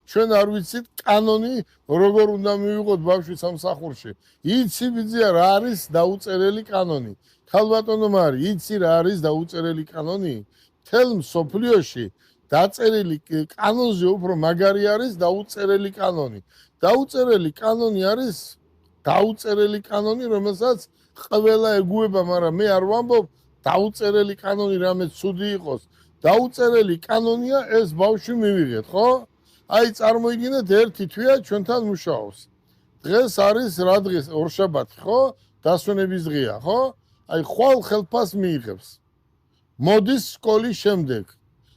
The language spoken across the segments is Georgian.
ჩვენ არ ვიცით კანონი როგორ უნდა მივიღოთ ბავშვი სამსახურში. იცი ბიძია რა არის დაუწერელი კანონი. ქალბატონო მარი, იცი რა არის დაუწერელი კანონი? მთელ მსოფლიოში დაწერილი კანონზე უფრო მაგარი არის დაუწერელი კანონი. დაუწერელი კანონი არის დაუწერელი კანონი, რომელსაც ყველა ეგუება, მაგრამ მე არ ვამბობ დაუწერელი კანონი რამე ცუდი იყოს. დაუწერელი კანონია ეს ბავშვი მივიღეთ, ხო? აი წარმოიდგინეთ ერთი თვეა ჩვენთან მუშაობს. დღეს არის რა დღეს? ორშაბათი, ხო? დასვენების დღეა, ხო? აი ხვალ ხელფას მიიღებს. მოდის სკოლის შემდეგ.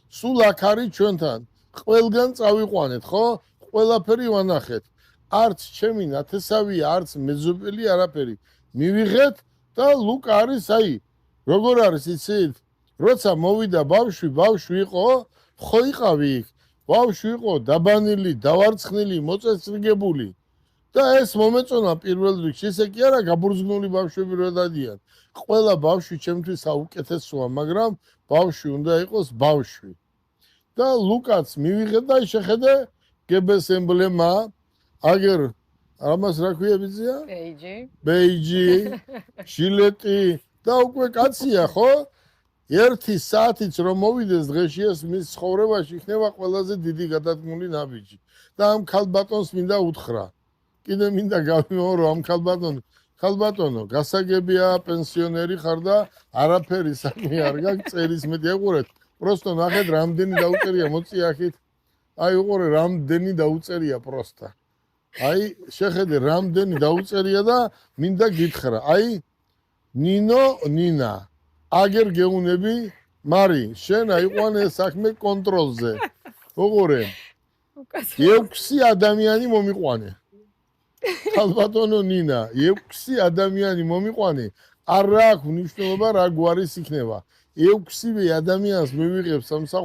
სულ აქ არის ჩვენთან. ყველგან წავიყვანეთ, ხო? ყველაფერი ვანახეთ. არც ჩემი ნათესავია, არც მეზობელი არაფერი. მივიღეთ და ლუკ არის, აი, როგორ არის იცით? როცა მოვიდა ბავშვი იყო, ხო იყავი იქ. ბავშვი იყო დაბანილი, დავარცხნილი, მოწესრიგებული. და ეს მომეწონა პირველ რიგში, ესე კი არა გაბურძგნული ბავშვები რო დადიან. ყველა ბავშვი ჩემთვის საუკეთესოა, მაგრამ ბავშვი უნდა იყოს ბავშვი. და ლუკაც მივიღეთ და შეხედე გებეს ემბლემა, აგერ ამას რა ქვია ბიძია? ბეიჯი, ჟილეტი და უკვე კაცია, ხო? 1 საათიც რომ მოვიდეს დღეში ეს მის ცხოვრებაში იქნება ყველაზე დიდი გადადგმული ნაბიჯი. და ამ ქალბატონს მინდა უთხრა. კიდე მინდა გავიმეორო ამ ქალბატონო, გასაგებია პენსიონერი ხარ და არაფერი საქმე არ გაქვს წერის მეტი აყურეთ. პროსტო ნახეთ რამდენი დაუწერია, მოწი აქეთ. აი უყურე რამდენი დაუწერია პროსტა. აი შეხედე რამდენი დაუწერია და მინდა გითხრა. აი ნინა აგერ გეუნები მარი შენ აიყვანე საქმე კონტროლზე. უყურე 6 ადამიანი მომიყვანე. ქალბატონო ნინა 6 ადამიანი მომიყვანე. არ აქვს მნიშვნელობა რა გვარის იქნება. 6 ადამიანს მივიღებ სამსახურში